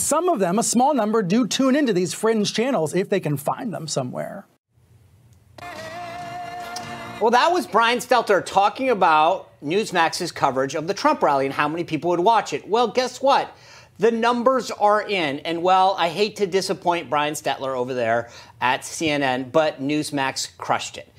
some of them, a small number, do tune into these fringe channels if they can find them somewhere. Well, that was Brian Stelter talking about Newsmax's coverage of the Trump rally and how many people would watch it. Well, guess what? The numbers are in. And, well, I hate to disappoint Brian Stelter over there at CNN, but Newsmax crushed it.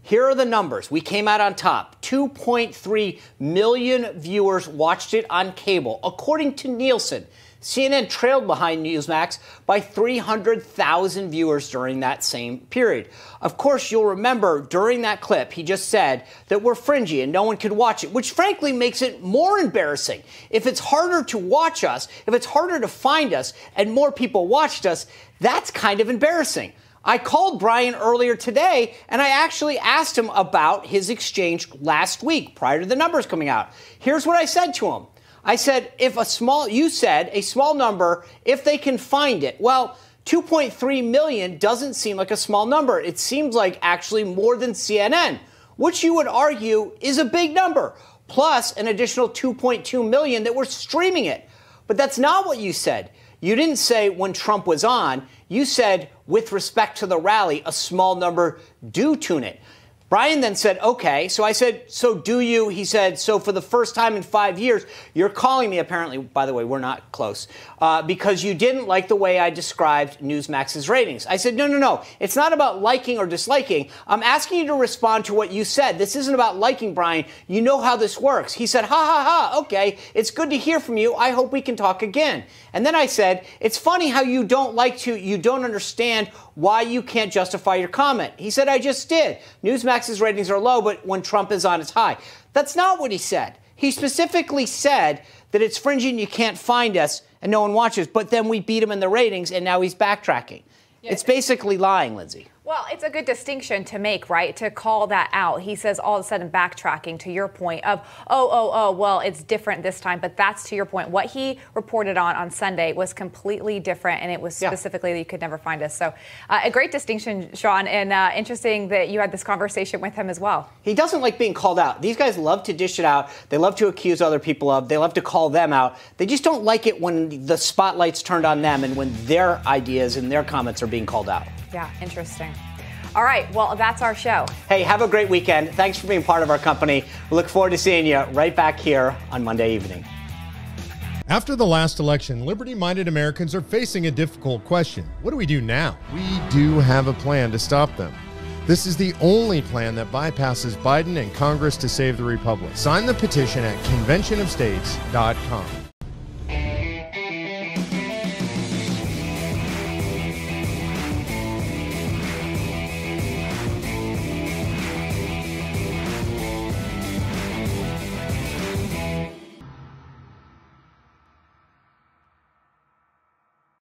Here are the numbers. We came out on top. 2.3 million viewers watched it on cable. According to Nielsen, CNN trailed behind Newsmax by 300,000 viewers during that same period. Of course, you'll remember during that clip, he just said that we're fringy and no one could watch it, which frankly makes it more embarrassing. If it's harder to watch us, if it's harder to find us, and more people watched us, that's kind of embarrassing. I called Brian earlier today, and I actually asked him about his exchange last week prior to the numbers coming out. Here's what I said to him. I said, you said a small number, if they can find it. Well, 2.3 million doesn't seem like a small number. It seems like actually more than CNN, which you would argue is a big number, plus an additional 2.2 million that were streaming it. But that's not what you said. You didn't say when Trump was on. You said, with respect to the rally, a small number do tune it. Brian then said, okay. So I said, so do you? He said, so for the first time in 5 years, you're calling me, apparently, by the way, we're not close, because you didn't like the way I described Newsmax's ratings. I said, no. It's not about liking or disliking. I'm asking you to respond to what you said. This isn't about liking, Brian. You know how this works. He said, ha. Okay, it's good to hear from you. I hope we can talk again. And then I said, it's funny how you don't understand why you can't justify your comment. He said, I just did. Newsmax's ratings are low, but when Trump is on, it's high. That's not what he said. He specifically said that it's fringy and you can't find us and no one watches, but then we beat him in the ratings and now he's backtracking. Yeah. It's basically lying, Lindsay. Well, it's a good distinction to make, right? To call that out. He says all of a sudden backtracking to your point of, well, it's different this time. But that's to your point. What he reported on Sunday was completely different. And it was specifically that you could never find us. So a great distinction, Sean. And interesting that you had this conversation with him as well. He doesn't like being called out. These guys love to dish it out. They love to accuse other people of. They love to call them out. They just don't like it when the spotlight's turned on them and when their ideas and their comments are being called out. Yeah, interesting. All right, well, that's our show. Hey, have a great weekend. Thanks for being part of our company. We look forward to seeing you right back here on Monday evening. After the last election, liberty-minded Americans are facing a difficult question. What do we do now? We do have a plan to stop them. This is the only plan that bypasses Biden and Congress to save the republic. Sign the petition at conventionofstates.com.